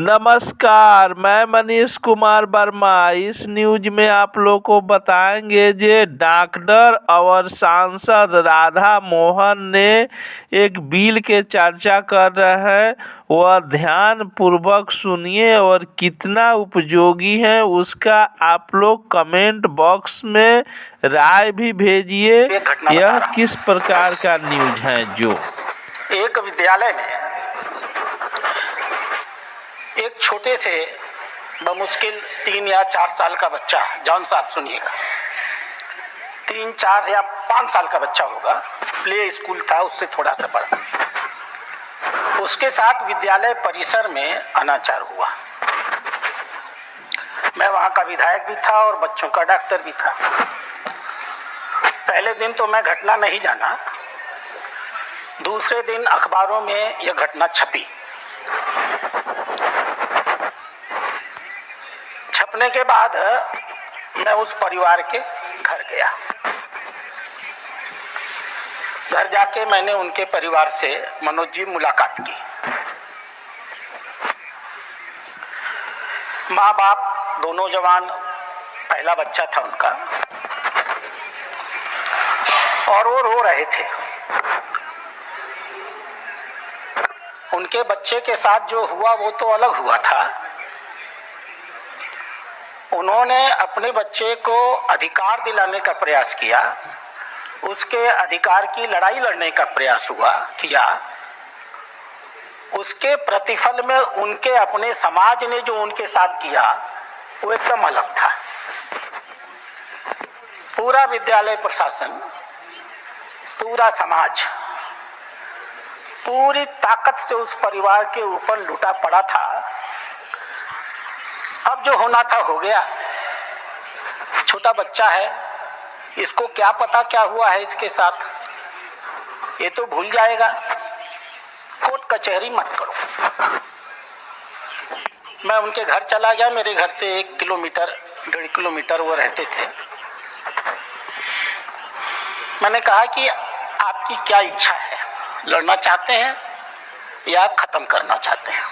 नमस्कार, मैं मनीष कुमार वर्मा। इस न्यूज में आप लोग को बताएंगे जे डॉक्टर और सांसद राधा मोहन ने एक बिल के चर्चा कर रहे हैं। वह ध्यान पूर्वक सुनिए और कितना उपयोगी है उसका आप लोग कमेंट बॉक्स में राय भी भेजिए। यह किस प्रकार का न्यूज है जो एक विद्यालय में एक छोटे से बमुश्किल 3 या 4 साल का बच्चा, जॉन साहब सुनिएगा, 3, 4 या 5 साल का बच्चा होगा, प्ले स्कूल था, उससे थोड़ा सा बड़ा। उसके साथ विद्यालय परिसर में अनाचार हुआ। मैं वहाँ का विधायक भी था और बच्चों का डॉक्टर भी था। पहले दिन तो मैं घटना नहीं जाना, दूसरे दिन अखबारों में यह घटना छपी। छपने के बाद मैं उस परिवार के घर गया। घर जाके मैंने उनके परिवार से मनोज जी मुलाकात की। माँ बाप दोनों जवान, पहला बच्चा था उनका, और वो रो रहे थे। उनके बच्चे के साथ जो हुआ वो तो अलग हुआ था। उन्होंने अपने बच्चे को अधिकार दिलाने का प्रयास किया, उसके अधिकार की लड़ाई लड़ने का प्रयास किया। उसके प्रतिफल में उनके अपने समाज ने जो उनके साथ किया वो एकदम अलग था। पूरा विद्यालय प्रशासन, पूरा समाज पूरी ताकत से उस परिवार के ऊपर लुटा पड़ा था। अब जो होना था हो गया। छोटा बच्चा है, इसको क्या पता क्या हुआ है इसके साथ, ये तो भूल जाएगा। कोर्ट कचहरी मत करो। मैं उनके घर चला गया। मेरे घर से 1 किलोमीटर 1.5 किलोमीटर वो रहते थे। मैंने कहा कि आपकी क्या इच्छा है, लड़ना चाहते हैं या खत्म करना चाहते हैं?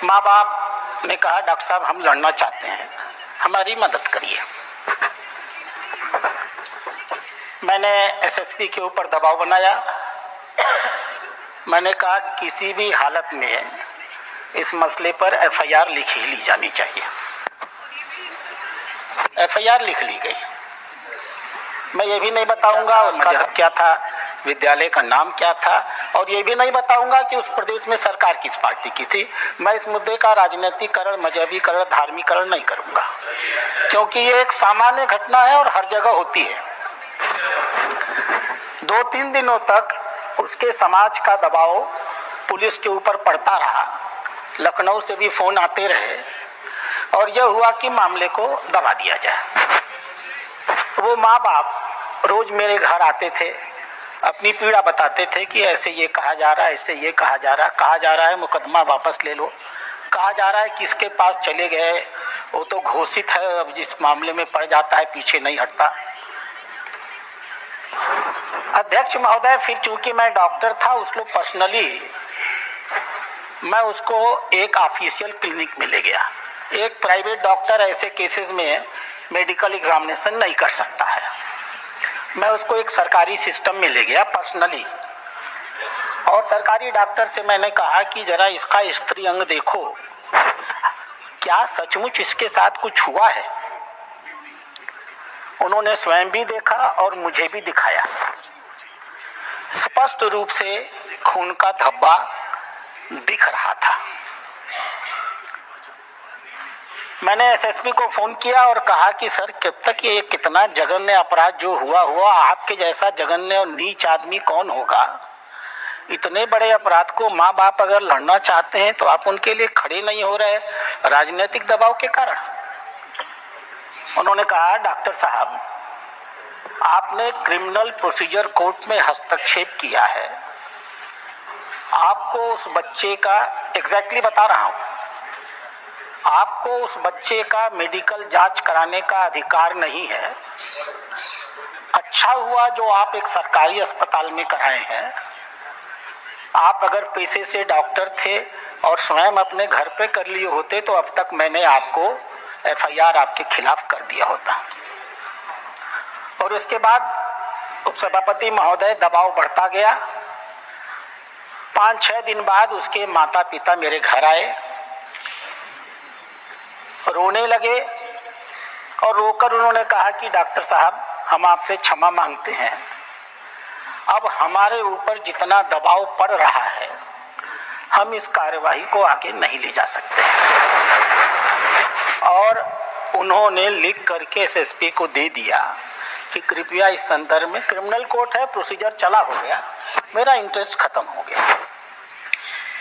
माँ बाप ने कहा डॉक्टर साहब हम लड़ना चाहते हैं, हमारी मदद करिए। मैंने एसएसपी के ऊपर दबाव बनाया। मैंने कहा किसी भी हालत में इस मसले पर एफआईआर लिख ही ली जानी चाहिए। एफआईआर लिख ली गई। मैं ये भी नहीं बताऊंगा उसका मजहब क्या था, विद्यालय का नाम क्या था, और ये भी नहीं बताऊंगा कि उस प्रदेश में सरकार किस पार्टी की थी। मैं इस मुद्दे का राजनीतिकरण, मजहबीकरण, धार्मिकरण नहीं करूंगा, क्योंकि ये एक सामान्य घटना है और हर जगह होती है। 2-3 दिनों तक उसके समाज का दबाव पुलिस के ऊपर पड़ता रहा। लखनऊ से भी फोन आते रहे और यह हुआ कि मामले को दबा दिया जाए। वो माँ बाप रोज मेरे घर आते थे, अपनी पीड़ा बताते थे कि ऐसे ये कहा जा रहा है, ऐसे ये कहा जा रहा है मुकदमा वापस ले लो, कहा जा रहा है किसके पास चले गए, वो तो घोषित है, अब जिस मामले में पड़ जाता है पीछे नहीं हटता। अध्यक्ष महोदय, फिर चूंकि मैं डॉक्टर था, उसको पर्सनली मैं उसको एक ऑफिशियल क्लिनिक में ले गया। एक प्राइवेट डॉक्टर ऐसे केसेस में मेडिकल एग्जामिनेशन नहीं कर सकता है। मैं उसको एक सरकारी सिस्टम में ले गया पर्सनली, और सरकारी डॉक्टर से मैंने कहा कि जरा इसका स्त्री अंग देखो, क्या सचमुच इसके साथ कुछ हुआ है? उन्होंने स्वयं भी देखा और मुझे भी दिखाया। स्पष्ट रूप से खून का धब्बा दिख रहा था। मैंने एसएसपी को फोन किया और कहा कि सर कब तक ये कितना जघन्य अपराध जो हुआ, आपके जैसा जघन्य और नीच आदमी कौन होगा? इतने बड़े अपराध को माँ बाप अगर लड़ना चाहते हैं तो आप उनके लिए खड़े नहीं हो रहे, राजनीतिक दबाव के कारण। उन्होंने कहा डॉक्टर साहब, आपने क्रिमिनल प्रोसीजर कोर्ट में हस्तक्षेप किया है, आपको उस बच्चे का एग्जैक्टली बता रहा हूं, आपको उस बच्चे का मेडिकल जांच कराने का अधिकार नहीं है। अच्छा हुआ जो आप एक सरकारी अस्पताल में कराए हैं। आप अगर पेशे से डॉक्टर थे और स्वयं अपने घर पे कर लिए होते तो अब तक मैंने आपको FIR आपके खिलाफ कर दिया होता। और उसके बाद उपसभापति महोदय दबाव बढ़ता गया। 5-6 दिन बाद उसके माता पिता मेरे घर आए, रोने लगे और रोकर उन्होंने कहा कि डॉक्टर साहब, हम आपसे क्षमा मांगते हैं, अब हमारे ऊपर जितना दबाव पड़ रहा है हम इस कार्यवाही को आगे नहीं ले जा सकते। और उन्होंने लिख करके SSP को दे दिया कि कृपया इस संदर्भ में, क्रिमिनल कोर्ट है, प्रोसीजर चला हो गया, मेरा इंटरेस्ट खत्म हो गया।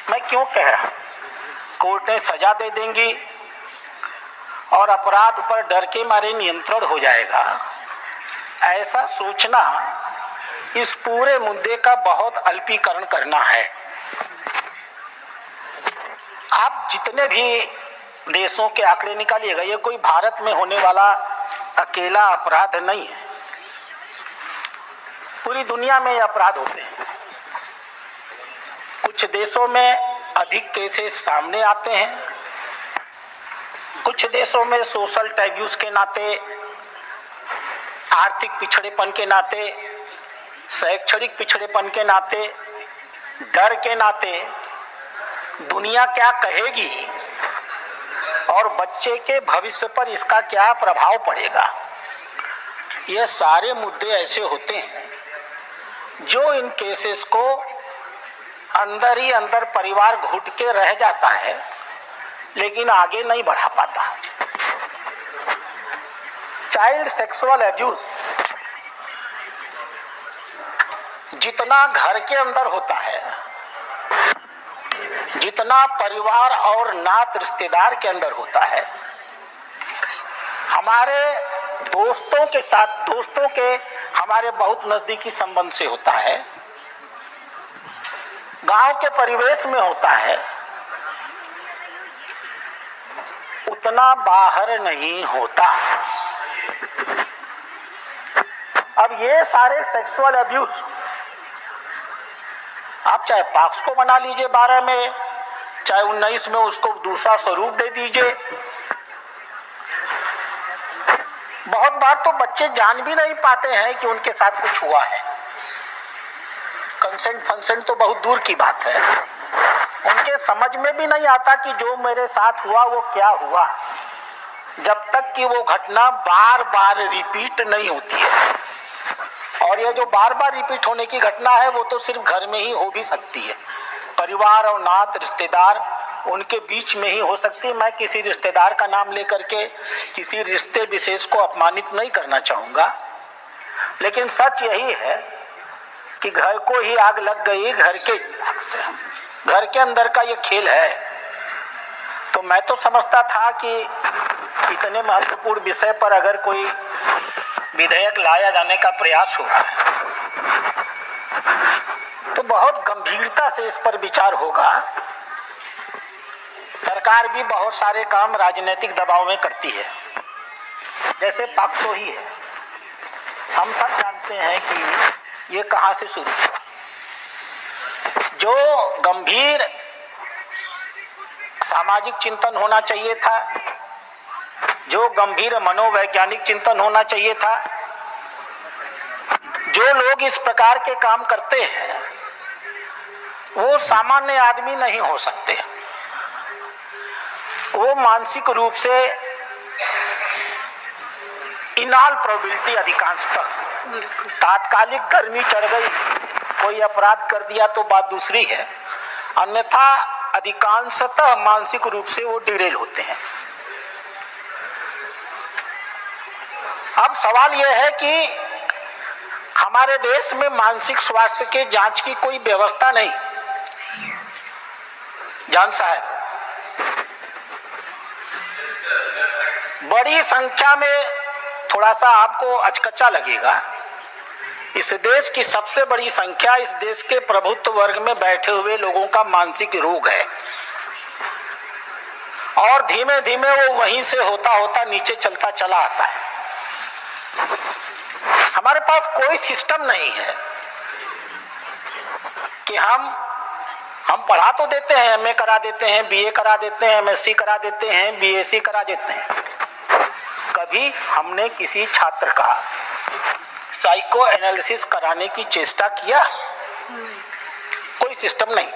मैं क्यों कह रहा हूं, कोर्टें सजा दे देंगी और अपराध पर डर के मारे नियंत्रण हो जाएगा, ऐसा सोचना इस पूरे मुद्दे का बहुत अल्पीकरण करना है। आप जितने भी देशों के आंकड़े निकालिएगा, ये कोई भारत में होने वाला अकेला अपराध नहीं है, पूरी दुनिया में ये अपराध होते हैं। कुछ देशों में अधिक केसेस सामने आते हैं, कुछ देशों में सोशल टैब्यूज के नाते, आर्थिक पिछड़ेपन के नाते, शैक्षणिक पिछड़ेपन के नाते, डर के नाते दुनिया क्या कहेगी और बच्चे के भविष्य पर इसका क्या प्रभाव पड़ेगा, ये सारे मुद्दे ऐसे होते हैं जो इन केसेस को अंदर ही अंदर परिवार घुट के रह जाता है लेकिन आगे नहीं बढ़ा पाता। चाइल्ड सेक्सुअल एब्यूज जितना घर के अंदर होता है, जितना परिवार और नात रिश्तेदार के अंदर होता है, हमारे दोस्तों के साथ, दोस्तों के हमारे बहुत नजदीकी संबंध से होता है, गांव के परिवेश में होता है, उतना बाहर नहीं होता। अब ये सारे सेक्सुअल अब्यूज आप चाहे पॉक्सो बना लीजिए 12 में, चाहे 19 में उसको दूसरा स्वरूप दे दीजिए, बहुत बार तो बच्चे जान भी नहीं पाते हैं कि उनके साथ कुछ हुआ है। कंसेंट फंसेंट तो बहुत दूर की बात है, उनके समझ में भी नहीं आता कि जो मेरे साथ हुआ वो क्या हुआ, जब तक कि वो घटना बार बार रिपीट नहीं होती है। और ये जो बार बार रिपीट होने की घटना है वो तो सिर्फ घर में ही हो भी सकती है, परिवार और नात रिश्तेदार उनके बीच में ही हो सकती है। मैं किसी रिश्तेदार का नाम लेकर के किसी रिश्ते विशेष को अपमानित नहीं करना चाहूँगा, लेकिन सच यही है कि घर को ही आग लग गई घर के अंदर का ये खेल है। तो मैं तो समझता था कि इतने महत्वपूर्ण विषय पर अगर कोई विधेयक लाया जाने का प्रयास हो रहा है तो बहुत गंभीरता से इस पर विचार होगा। सरकार भी बहुत सारे काम राजनीतिक दबाव में करती है, जैसे पॉक्सो ही है। हम सब जानते हैं कि ये कहां से शुरू हुआ। जो गंभीर सामाजिक चिंतन होना चाहिए था, जो गंभीर मनोवैज्ञानिक चिंतन होना चाहिए था, जो लोग इस प्रकार के काम करते हैं वो सामान्य आदमी नहीं हो सकते। वो मानसिक रूप से इनाल प्रोबेबिलिटी अधिकांशतः, तात्कालिक गर्मी चढ़ गई, कोई अपराध कर दिया तो बात दूसरी है, अन्यथा अधिकांशतः मानसिक रूप से वो डिरेल होते हैं। अब सवाल यह है कि हमारे देश में मानसिक स्वास्थ्य के जांच की कोई व्यवस्था नहीं। जान साहब, बड़ी संख्या में, थोड़ा सा आपको अचकचा लगेगा, इस देश की सबसे बड़ी संख्या इस देश के प्रभुत्व वर्ग में बैठे हुए लोगों का मानसिक रोग है और धीमे धीमे वो वहीं से होता होता नीचे चलता चला आता है। हमारे पास कोई सिस्टम नहीं है कि हम हम पढ़ा तो देते हैं, एमए करा देते हैं, बीए करा देते हैं, एमएससी करा देते हैं, बीएससी करा देते हैं। कभी हमने किसी छात्र का साइको एनालिसिस कराने की चेष्टा किया? कोई सिस्टम नहीं।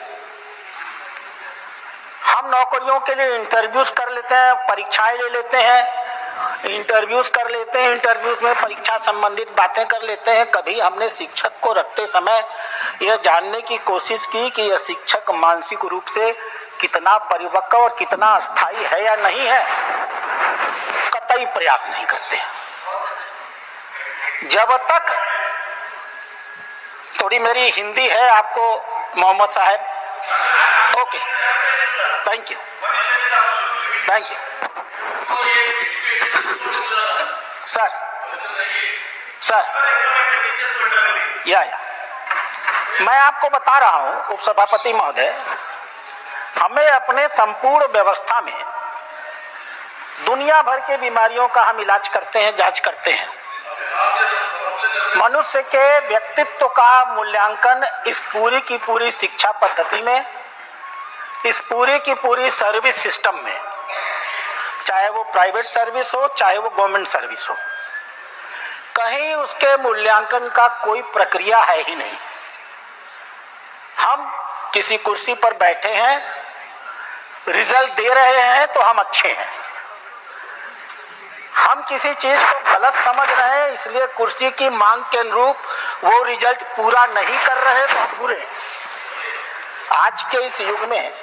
हम नौकरियों के लिए इंटरव्यूज कर लेते हैं, परीक्षाएं ले लेते हैं, इंटरव्यूज कर लेते हैं, इंटरव्यूज में परीक्षा संबंधित बातें कर लेते हैं। कभी हमने शिक्षक को रखते समय यह जानने की कोशिश की कि यह शिक्षक मानसिक रूप से कितना परिपक्व और कितना अस्थायी है या नहीं है? कतई प्रयास नहीं करते। जब तक, थोड़ी मेरी हिंदी है आपको मोहम्मद साहब, okay, thank you, thank you sir, या मैं आपको बता रहा हूं उपसभापति महोदय, हमें अपने संपूर्ण व्यवस्था में दुनिया भर के बीमारियों का हम इलाज करते हैं, जांच करते हैं। मनुष्य के व्यक्तित्व का मूल्यांकन इस पूरी की पूरी शिक्षा पद्धति में, इस पूरी की पूरी सर्विस सिस्टम में, चाहे वो प्राइवेट सर्विस हो चाहे वो गवर्नमेंट सर्विस हो, कहीं उसके मूल्यांकन का कोई प्रक्रिया है ही नहीं। हम किसी कुर्सी पर बैठे हैं, रिजल्ट दे रहे हैं तो हम अच्छे हैं। हम किसी चीज को गलत समझ रहे हैं, इसलिए कुर्सी की मांग के अनुरूप वो रिजल्ट पूरा नहीं कर रहे तो हम बुरे हैं। आज के इस युग में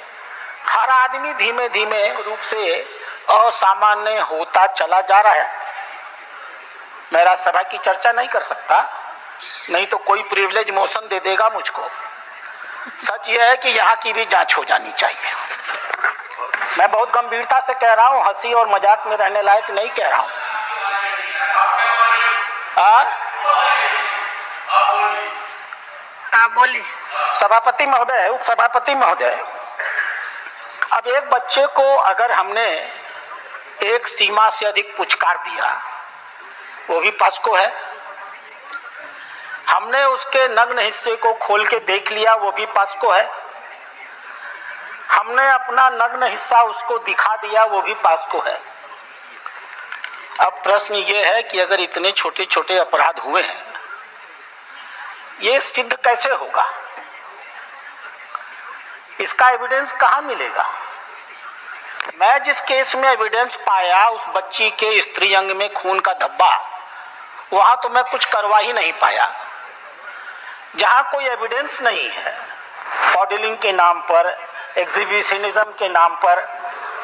हर आदमी धीमे धीमे रूप से असामान्य होता चला जा रहा है। मैं राज्यसभा की चर्चा नहीं कर सकता, नहीं तो कोई प्रिविलेज मोशन दे देगा मुझको। सच यह है कि यहाँ की भी जांच हो जानी चाहिए। मैं बहुत गंभीरता से कह रहा हूँ, हंसी और मजाक में रहने लायक नहीं कह रहा हूँ। बोलिए। सभापति महोदय, उपसभापति महोदय, अब एक बच्चे को अगर हमने एक सीमा से अधिक पुचकार दिया, वो भी पास्को है। हमने उसके नग्न हिस्से को खोल के देख लिया, वो भी पास्को है। हमने अपना नग्न हिस्सा उसको दिखा दिया, वो भी पास्को है। अब प्रश्न ये है कि अगर इतने छोटे छोटे अपराध हुए हैं, ये सिद्ध कैसे होगा? इसका एविडेंस कहाँ मिलेगा? मैं जिस केस में एविडेंस पाया, उस बच्ची के स्त्री अंग में खून का धब्बा, वहां तो मैं कुछ करवा ही नहीं पाया। जहां कोई एविडेंस नहीं है, मॉडलिंग के नाम पर, एग्जिबिशनिज्म के नाम पर,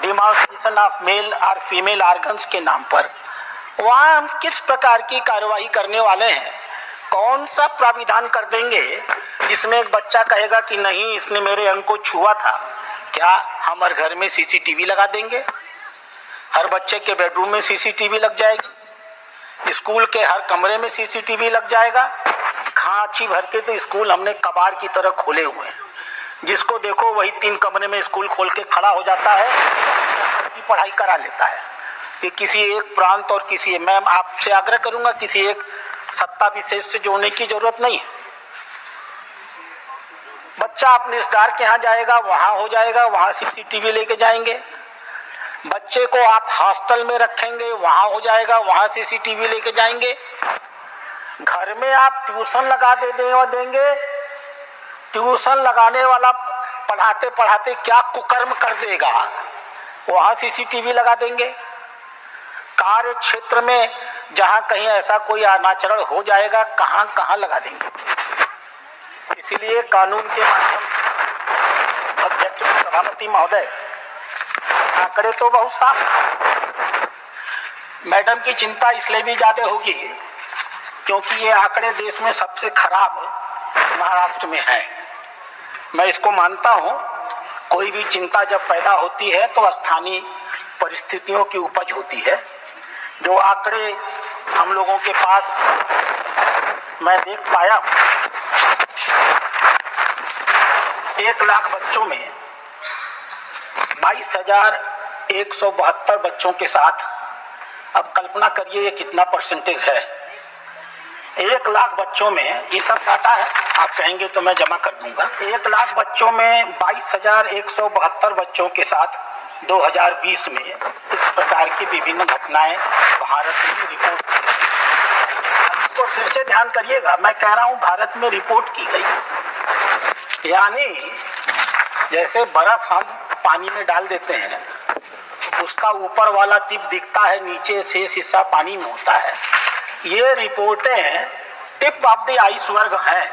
डिमॉन्स्ट्रेशन ऑफ मेल और फीमेल ऑर्गन्स के नाम पर, वहां हम किस प्रकार की कार्रवाई करने वाले हैं? कौन सा प्राविधान कर देंगे जिसमें एक बच्चा कहेगा कि नहीं, इसने मेरे अंग को छुआ था? क्या हम हर घर में सीसीटीवी लगा देंगे? हर बच्चे के बेडरूम में सीसीटीवी लग जाएगी, स्कूल के हर कमरे में सीसीटीवी लग जाएगा। खांची भर के तो स्कूल हमने कबाड़ की तरह खोले हुए हैं, जिसको देखो वही 3 कमरे में स्कूल खोल के खड़ा हो जाता है, की पढ़ाई करा लेता है। कि किसी एक प्रांत और किसी, मैं आपसे आग्रह करूंगा, किसी एक सत्ता विशेष से जोड़ने की जरूरत नहीं है। बच्चा अपने रिश्तेदार के यहाँ जाएगा, वहां हो जाएगा, वहां सीसीटीवी लेके जाएंगे। बच्चे को आप हॉस्टल में रखेंगे, वहां हो जाएगा, वहां सीसीटीवी लेके जाएंगे। घर में आप ट्यूशन लगा देंगे, ट्यूशन लगाने वाला पढ़ाते पढ़ाते क्या कुकर्म कर देगा, वहां सीसीटीवी लगा देंगे। कार्य क्षेत्र में जहां कहीं ऐसा कोई अनाचरण हो जाएगा, कहां कहां लगा देंगे। इसीलिए कानून के माध्यम से अध्यक्ष सभापति महोदय, आंकड़े तो बहुत साफ। मैडम की चिंता इसलिए भी ज्यादा होगी क्योंकि ये आंकड़े देश में सबसे खराब महाराष्ट्र में है। मैं इसको मानता हूं, कोई भी चिंता जब पैदा होती है तो स्थानीय परिस्थितियों की उपज होती है। जो आंकड़े हम लोगों के पास मैं देख पाया, 1 लाख बच्चों में 22,172 बच्चों के साथ, अब कल्पना करिए ये कितना परसेंटेज है। 1 लाख बच्चों में, ये सब डाटा है, आप कहेंगे तो मैं जमा कर दूंगा। 1 लाख बच्चों में 22,172 बच्चों के साथ 2020 में इस प्रकार की विभिन्न घटनाएं भारत में रिपोर्ट की गई। इसको फिर से ध्यान करिएगा, मैं कह रहा हूं भारत में रिपोर्ट की गई। यानी जैसे बर्फ हम पानी में डाल देते हैं, उसका ऊपर वाला टिप दिखता है, नीचे शेष हिस्सा पानी में होता है। ये रिपोर्टें टिप ऑफ द आइसबर्ग हैं।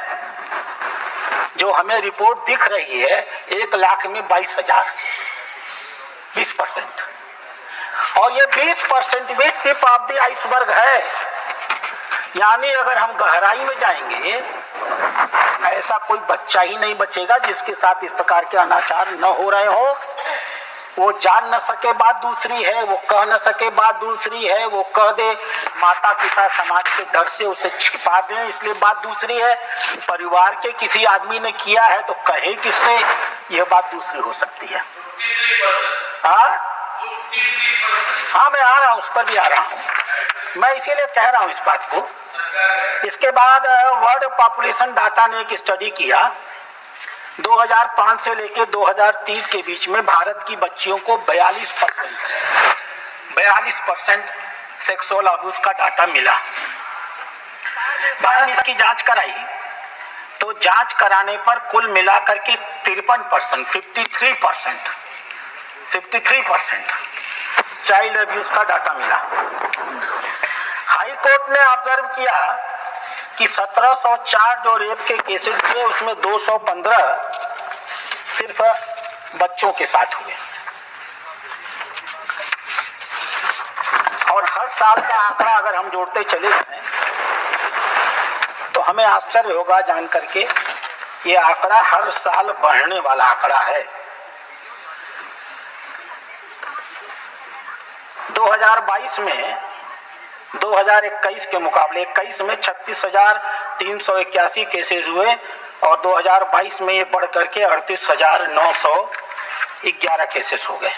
जो हमें रिपोर्ट दिख रही है 1 लाख में 22,000, 20%, और ये 20% भी टिप ऑफ द आइसबर्ग है। यानी अगर हम गहराई में जाएंगे, ऐसा कोई बच्चा ही नहीं बचेगा जिसके साथ इस प्रकार के अनाचार न हो रहे हो। वो जान न सके बात दूसरी है, वो कह न सके बात दूसरी है, वो कह दे माता पिता समाज के डर से उसे छिपा दें इसलिए बात दूसरी है, परिवार के किसी आदमी ने किया है तो कहे किससे, यह बात दूसरी हो सकती है। हाँ मैं आ रहा हूँ, उस पर भी आ रहा हूँ, मैं इसीलिए कह रहा हूँ इस बात को। इसके बाद वर्ल्ड पॉपुलेशन डाटा ने एक स्टडी किया, 2005 से लेकर 2030 के बीच में भारत की बच्चियों को 42% सेक्सुअल अब्यूज का डाटा मिला। बाद में इसकी जांच कराई तो जांच कराने पर कुल मिलाकर के 53%, 53% चाइल्ड अब्यूज का डाटा मिला। हाई कोर्ट ने ऑब्जर्व किया कि 1704 जो रेप के केसेस थे उसमें 215 सिर्फ बच्चों के साथ हुए, और हर साल का आंकड़ा अगर हम जोड़ते चले जाएं तो हमें आश्चर्य होगा जान करके, ये आंकड़ा हर साल बढ़ने वाला आंकड़ा है। 2022 में 2021 के मुकाबले 21 में 36,381 केसेस हुए और 2022 में ये बढ़ करके 38,911 केसेस हो गए।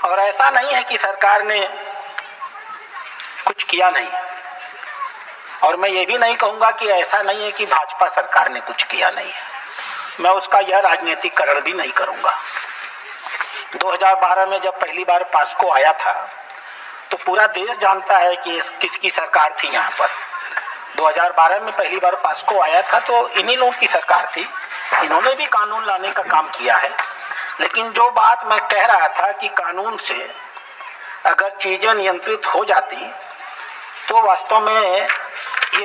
और ऐसा नहीं है कि सरकार ने कुछ किया नहीं, और मैं ये भी नहीं कहूँगा कि ऐसा नहीं है कि भाजपा सरकार ने कुछ किया नहीं है, मैं उसका यह राजनीतिकरण भी नहीं करूँगा। 2012 में जब पहली बार पास्को आया था तो पूरा देश जानता है कि किसकी सरकार थी यहाँ पर। 2012 में पहली बार पास्को आया था तो इन्हीं लोगों की सरकार थी, इन्होंने भी कानून लाने का काम किया है। लेकिन जो बात मैं कह रहा था कि कानून से अगर चीजें नियंत्रित हो जाती तो वास्तव में ये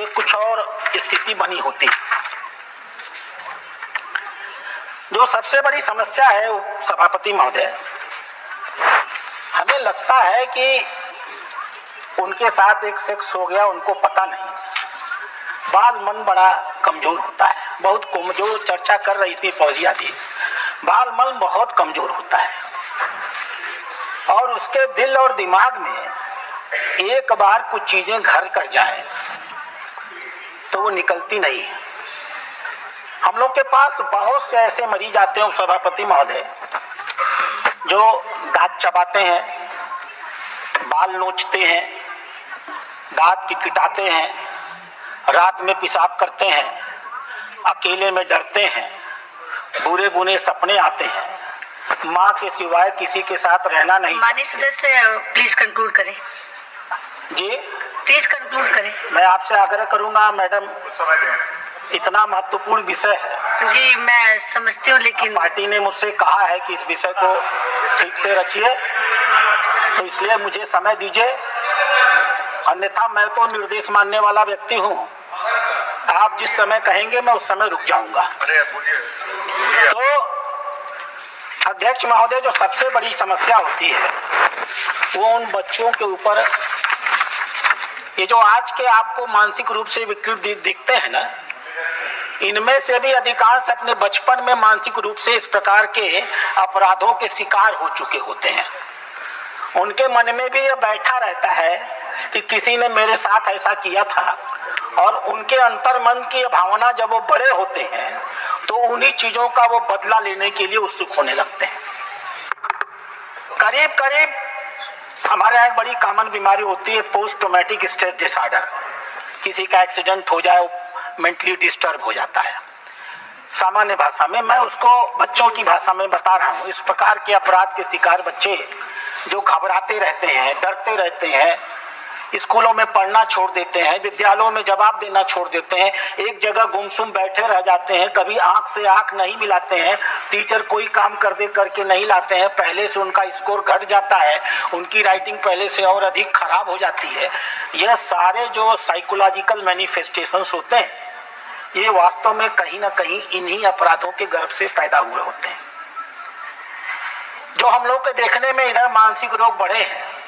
कुछ और स्थिति बनी होती। जो सबसे बड़ी समस्या है सभापति महोदय, हमें लगता है कि उनके साथ एक सेक्स हो गया, उनको पता नहीं, बाल मन बड़ा कमजोर होता है, बहुत कमजोर। चर्चा कर रही थी फौजिया दी, बाल मन बहुत कमजोर होता है और उसके दिल और दिमाग में एक बार कुछ चीजें घर कर जाएं तो वो निकलती नहीं है। हम लोग के पास बहुत से ऐसे मरीज आते हैं सभापति महोदय जो दांत चबाते हैं, बाल नोचते हैं, दांत किटकिटाते हैं, रात में पेशाब करते हैं, अकेले में डरते हैं, बुरे बुरे सपने आते हैं, माँ के सिवाय किसी के साथ रहना नहीं। माननीय सदस्य प्लीज कंक्लूड करें। जी प्लीज कंक्लूड करें। मैं आपसे आग्रह करूंगा मैडम, इतना महत्वपूर्ण विषय है। जी मैं समझती हूँ, लेकिन पार्टी ने मुझसे कहा है कि इस विषय को ठीक से रखिए, तो इसलिए मुझे समय दीजिए, अन्यथा मैं तो निर्देश मानने वाला व्यक्ति हूँ। आप जिस समय कहेंगे मैं उस समय रुक जाऊंगा। तो अध्यक्ष महोदय, जो सबसे बड़ी समस्या होती है वो उन बच्चों के ऊपर, ये जो आज के आपको मानसिक रूप से विकृत दिखते हैं ना, इनमें से भी अधिकांश अपने बचपन में मानसिक रूप से इस प्रकार के अपराधों के शिकार हो चुके होते हैं। उनके मन में भी यह बैठा रहता है कि किसी ने मेरे साथ ऐसा किया था, और उनके अंतर्मन की भावना जब वो बड़े होते हैं तो उन्हीं चीजों का वो बदला लेने के लिए उत्सुक होने लगते हैं। करीब करीब हमारे यहाँ एक बड़ी कॉमन बीमारी होती है पोस्ट ट्रॉमेटिक स्ट्रेस डिसऑर्डर, किसी का एक्सीडेंट हो जाए, मेंटली डिस्टर्ब हो जाता है। सामान्य भाषा में मैं उसको बच्चों की भाषा में बता रहा हूँ। इस प्रकार के अपराध के शिकार बच्चे जो घबराते रहते हैं, डरते रहते हैं, स्कूलों में पढ़ना छोड़ देते हैं, विद्यालयों में जवाब देना छोड़ देते हैं, एक जगह गुमसुम बैठे रह जाते हैं, कभी आंख से आंख नहीं मिलाते हैं, टीचर कोई काम कर दे करके नहीं लाते हैं, पहले से उनका स्कोर घट जाता है, उनकी राइटिंग पहले से और अधिक खराब हो जाती है। यह सारे जो साइकोलॉजिकल मैनिफेस्टेशंस होते हैं, ये वास्तव में कहीं ना कहीं इन्हीं अपराधों के गर्भ से पैदा हुए होते हैं। जो हम लोग के देखने में इधर मानसिक रोग बढ़े हैं,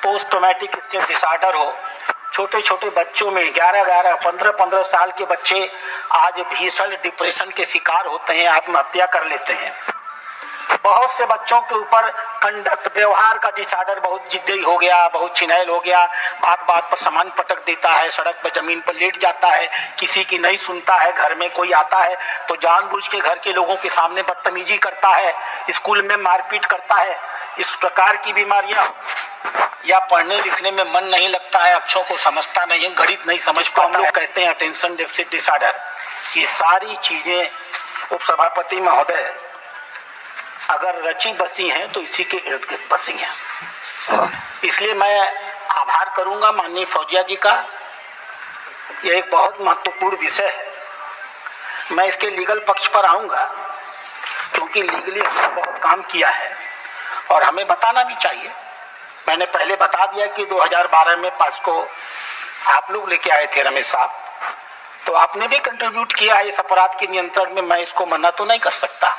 पोस्ट ट्रॉमेटिक स्ट्रेस डिसऑर्डर हो, छोटे छोटे बच्चों में 11-11, 15-15 साल के बच्चे आज भीषण डिप्रेशन के शिकार होते हैं, आत्महत्या कर लेते हैं। बहुत से बच्चों के ऊपर कंडक्ट, व्यवहार का डिसऑर्डर बहुत जिद्दी हो गया, बहुत छिनैल हो गया, बात बात पर सामान पटक देता है, सड़क पर जमीन पर लेट जाता है, किसी की नहीं सुनता है, घर में कोई आता है तो जानबूझ के घर के लोगों के सामने बदतमीजी करता है, स्कूल में मारपीट करता है। इस प्रकार की बीमारियां, या पढ़ने लिखने में मन नहीं लगता है, अक्षरों को समझता नहीं है, गणित नहीं समझ पाता, हम लोग कहते हैं अटेंशन डेफिसिट डिसऑर्डर। ये सारी चीजें उपसभापति महोदय अगर रची बसी हैं तो इसी के इर्द गिर्द बसी हैं। इसलिए मैं आभार करूंगा माननीय फौजिया जी का। यह एक बहुत महत्वपूर्ण विषय है। मैं इसके लीगल पक्ष पर आऊंगा क्योंकि लीगली हमने बहुत काम किया है और हमें बताना भी चाहिए। मैंने पहले बता दिया कि 2012 में पास्को आप लोग लेके आए थे, रमेश साहब, तो आपने भी कंट्रीब्यूट किया है इस अपराध के नियंत्रण में। मैं इसको मना तो नहीं कर सकता,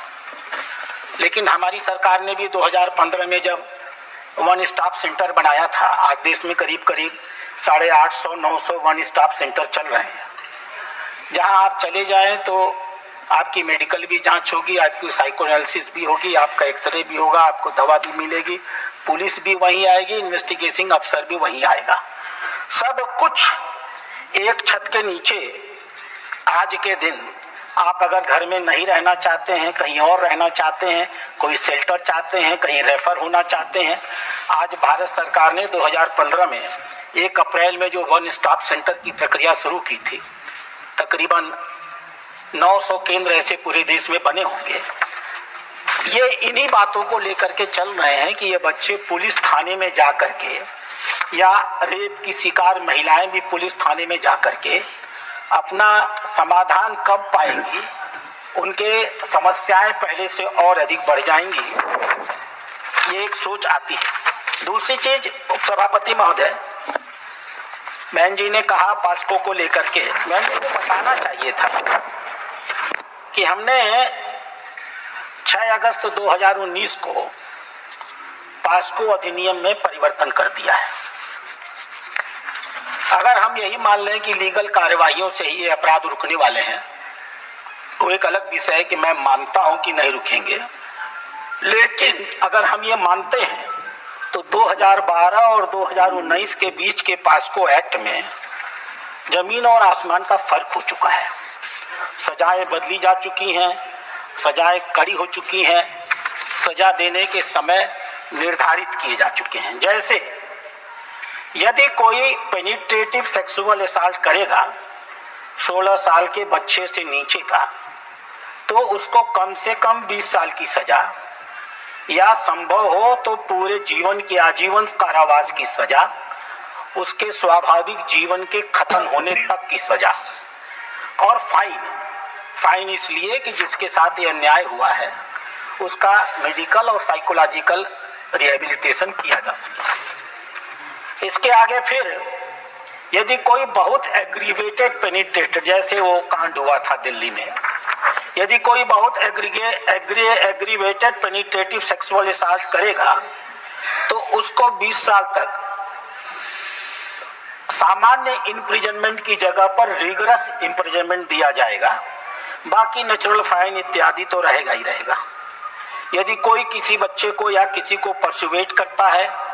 लेकिन हमारी सरकार ने भी 2015 में जब वन स्टॉप सेंटर बनाया था, आज देश में करीब करीब 850-900 वन स्टॉप सेंटर चल रहे हैं, जहां आप चले जाएं तो आपकी मेडिकल भी जांच होगी, आपकी साइकोएनालिसिस भी होगी, आपका एक्सरे भी होगा, आपको दवा भी मिलेगी, पुलिस भी वहीं आएगी, इन्वेस्टिगेटिंग अफसर भी वहीं आएगा। सब कुछ एक छत के नीचे। आज के दिन आप अगर घर में नहीं रहना चाहते हैं, कहीं और रहना चाहते हैं, कोई शेल्टर चाहते हैं, कहीं रेफर होना चाहते हैं, आज भारत सरकार ने 2015 में 1 अप्रैल में जो वन स्टॉप सेंटर की प्रक्रिया शुरू की थी, तकरीबन 900 केंद्र ऐसे पूरे देश में बने होंगे। ये इन्हीं बातों को लेकर के चल रहे हैं कि ये बच्चे पुलिस थाने में जा करके, या रेप की शिकार महिलाएं भी पुलिस थाने में जा करके अपना समाधान कब पाएंगी, उनके समस्याएं पहले से और अधिक बढ़ जाएंगी, ये एक सोच आती है। दूसरी चीज, उपसभापति महोदय, बहन जी ने कहा पास्को को लेकर के, मैंने तो बताना चाहिए था कि हमने 6 अगस्त 2019 को पास्को अधिनियम में परिवर्तन कर दिया है। अगर हम यही मान लें कि लीगल कार्यवाहियों से ही ये अपराध रुकने वाले हैं, तो एक अलग विषय है कि मैं मानता हूं कि नहीं रुकेंगे, लेकिन अगर हम ये मानते हैं तो 2012 और 2019 के बीच के पास्को एक्ट में जमीन और आसमान का फर्क हो चुका है। सजाएं बदली जा चुकी हैं, सजाएं कड़ी हो चुकी हैं, सजा देने के समय निर्धारित किए जा चुके हैं। जैसे यदि कोई पेनिट्रेटिव सेक्सुअल असॉल्ट करेगा 16 साल के बच्चे से नीचे का, तो उसको कम से कम 20 साल की सजा, या संभव हो तो पूरे जीवन की आजीवन कारावास की सजा, उसके स्वाभाविक जीवन के खत्म होने तक की सजा, और फाइन इसलिए कि जिसके साथ ये अन्याय हुआ है उसका मेडिकल और साइकोलॉजिकल रिहेबिलिटेशन किया जा सके। इसके आगे फिर यदि कोई बहुत एग्रीवेटेड पेनिट्रेटेड, जैसे वो कांड हुआ था दिल्ली में, यदि कोई बहुत एग्रीवेटेड पेनिट्रेटिव सेक्सुअल असॉल्ट करेगा तो उसको 20 साल तक सामान्य इम्प्रिजनमेंट की जगह पर रिगरस इम्प्रिजनमेंट दिया जाएगा। बाकी नेचुरल फाइन इत्यादि तो रहेगा ही रहेगा। यदि कोई किसी बच्चे को या किसी को परसुएट करता है,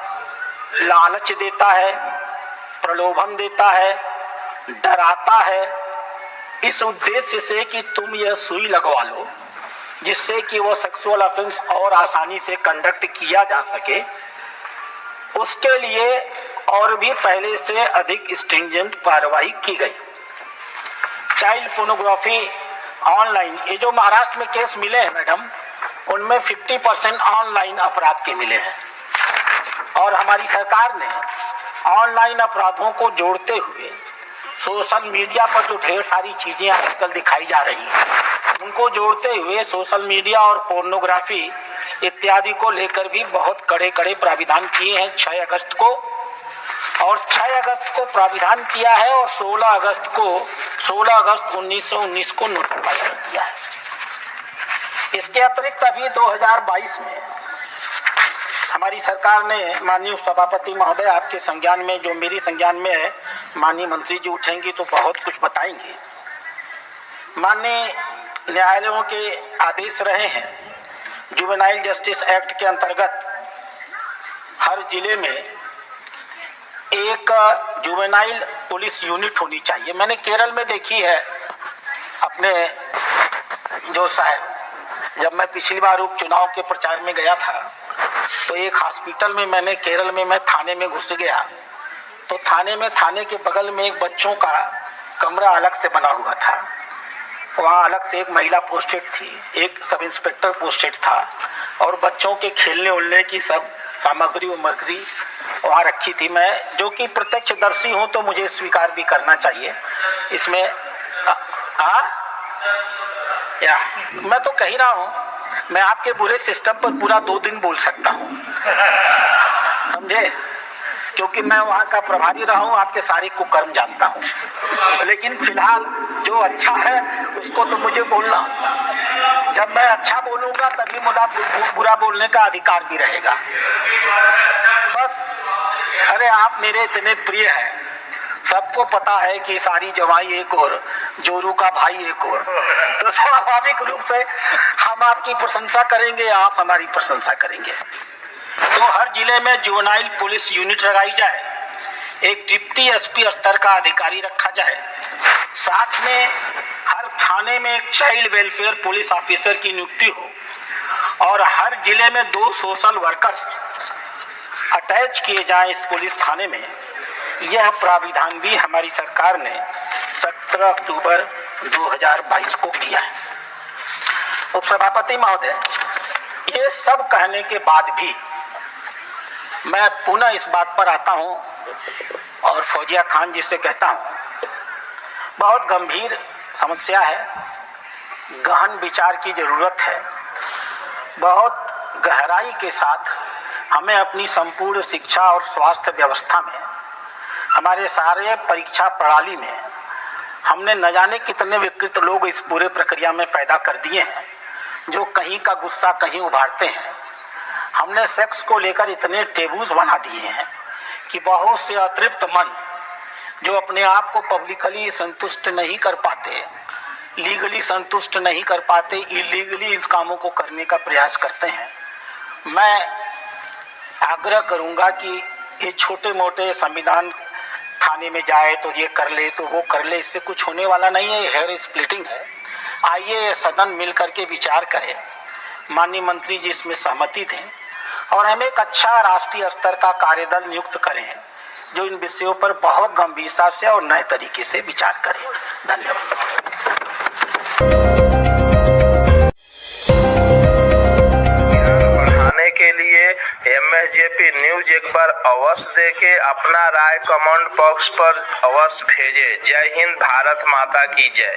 लालच देता है, प्रलोभन देता है, डराता है, इस उद्देश्य से कि तुम यह सुई लगवा लो जिससे कि वो सेक्सुअल ऑफेंस और आसानी से कंडक्ट किया जा सके, उसके लिए और भी पहले से अधिक स्ट्रिंजेंट कार्रवाई की गई। चाइल्ड पोर्नोग्राफी ऑनलाइन, ये जो महाराष्ट्र में केस मिले हैं मैडम, उनमें 50% ऑनलाइन अपराध के मिले हैं। और हमारी सरकार ने ऑनलाइन अपराधों को जोड़ते हुए सोशल मीडिया पर जो ढेर सारी चीजें आजकल दिखाई जा रही हैं, उनको जोड़ते हुए सोशल मीडिया और पोर्नोग्राफी इत्यादि को लेकर भी बहुत कड़े कड़े प्राविधान किए हैं 6 अगस्त को। और 6 अगस्त को प्राविधान किया है और 16 अगस्त 1919 को नोटिफाई कर दिया है। इसके अतिरिक्त अभी 2022 में हमारी सरकार ने, माननीय सभापति महोदय आपके संज्ञान में, जो मेरी संज्ञान में है, माननीय मंत्री जी उठेंगी तो बहुत कुछ बताएंगे। माननीय न्यायालयों के आदेश रहे हैं, जुवेनाइल जस्टिस एक्ट के अंतर्गत हर जिले में एक जुवेनाइल पुलिस यूनिट होनी चाहिए। मैंने केरल में देखी है अपने जो साहब, जब मैं पिछली बार उपचुनाव के प्रचार में गया था तो एक हॉस्पिटल में मैंने केरल में मैं थाने में घुस गया तो थाने के बगल में एक बच्चों का कमरा अलग से बना हुआ था। वहाँ अलग से एक महिला पोस्टेड थी, एक सब इंस्पेक्टर पोस्टेड था और बच्चों के खेलने उलने की सब सामग्री वहाँ रखी थी। मैं जो कि प्रत्यक्षदर्शी हूँ तो मुझे स्वीकार भी करना चाहिए इसमें। मैं तो कह ही रहा हूँ, मैं आपके बुरे सिस्टम पर पूरा 2 दिन बोल सकता हूँ, समझे, क्योंकि मैं वहाँ का प्रभारी रहा हूँ, आपके सारे कुकर्म जानता हूँ। लेकिन फिलहाल जो अच्छा है उसको तो मुझे बोलना होगा। जब मैं अच्छा बोलूँगा तभी मुझे बुरा बोलने का अधिकार भी रहेगा। बस अरे आप मेरे इतने प्रिय हैं, सबको पता है कि सारी जवाई एक और जोरू का भाई एक और, तो स्वाभाविक रूप से हम आपकी प्रशंसा करेंगे, आप हमारी प्रशंसा करेंगे। तो हर जिले में जुवेनाइल पुलिस यूनिट लगाई जाए, एक डिप्टी एसपी स्तर का अधिकारी रखा जाए, साथ में हर थाने में एक चाइल्ड वेलफेयर पुलिस ऑफिसर की नियुक्ति हो और हर जिले में 2 सोशल वर्कर्स अटैच किए जाएं इस पुलिस थाने में। यह प्राविधान भी हमारी सरकार ने 17 अक्टूबर 2022 को किया है। उपसभापति महोदय, ये सब कहने के बाद भी मैं पुनः इस बात पर आता हूं और फौजिया खान जी से कहता हूं, बहुत गंभीर समस्या है, गहन विचार की जरूरत है। बहुत गहराई के साथ हमें अपनी संपूर्ण शिक्षा और स्वास्थ्य व्यवस्था में, हमारे सारे परीक्षा प्रणाली में हमने न जाने कितने विकृत लोग इस पूरे प्रक्रिया में पैदा कर दिए हैं, जो कहीं का गुस्सा कहीं उभारते हैं। हमने सेक्स को लेकर इतने टेबूज बना दिए हैं कि बहुत से अतृप्त मन जो अपने आप को पब्लिकली संतुष्ट नहीं कर पाते, लीगली संतुष्ट नहीं कर पाते, इलीगली इन कामों को करने का प्रयास करते हैं। मैं आग्रह करूंगा कि ये छोटे मोटे संविधान थाने में जाए तो ये कर ले तो वो कर ले, इससे कुछ होने वाला नहीं है, हेयर स्प्लिटिंग है। आइए सदन मिल करके विचार करें, माननीय मंत्री जी इसमें सहमति दें और हम एक अच्छा राष्ट्रीय स्तर का कार्यदल नियुक्त करें जो इन विषयों पर बहुत गंभीरता से और नए तरीके से विचार करें। धन्यवाद। के लिए MSJP न्यूज एक बार अवश्य देखें, अपना राय कमेंट बॉक्स पर अवश्य भेजें। जय हिंद, भारत माता की जय।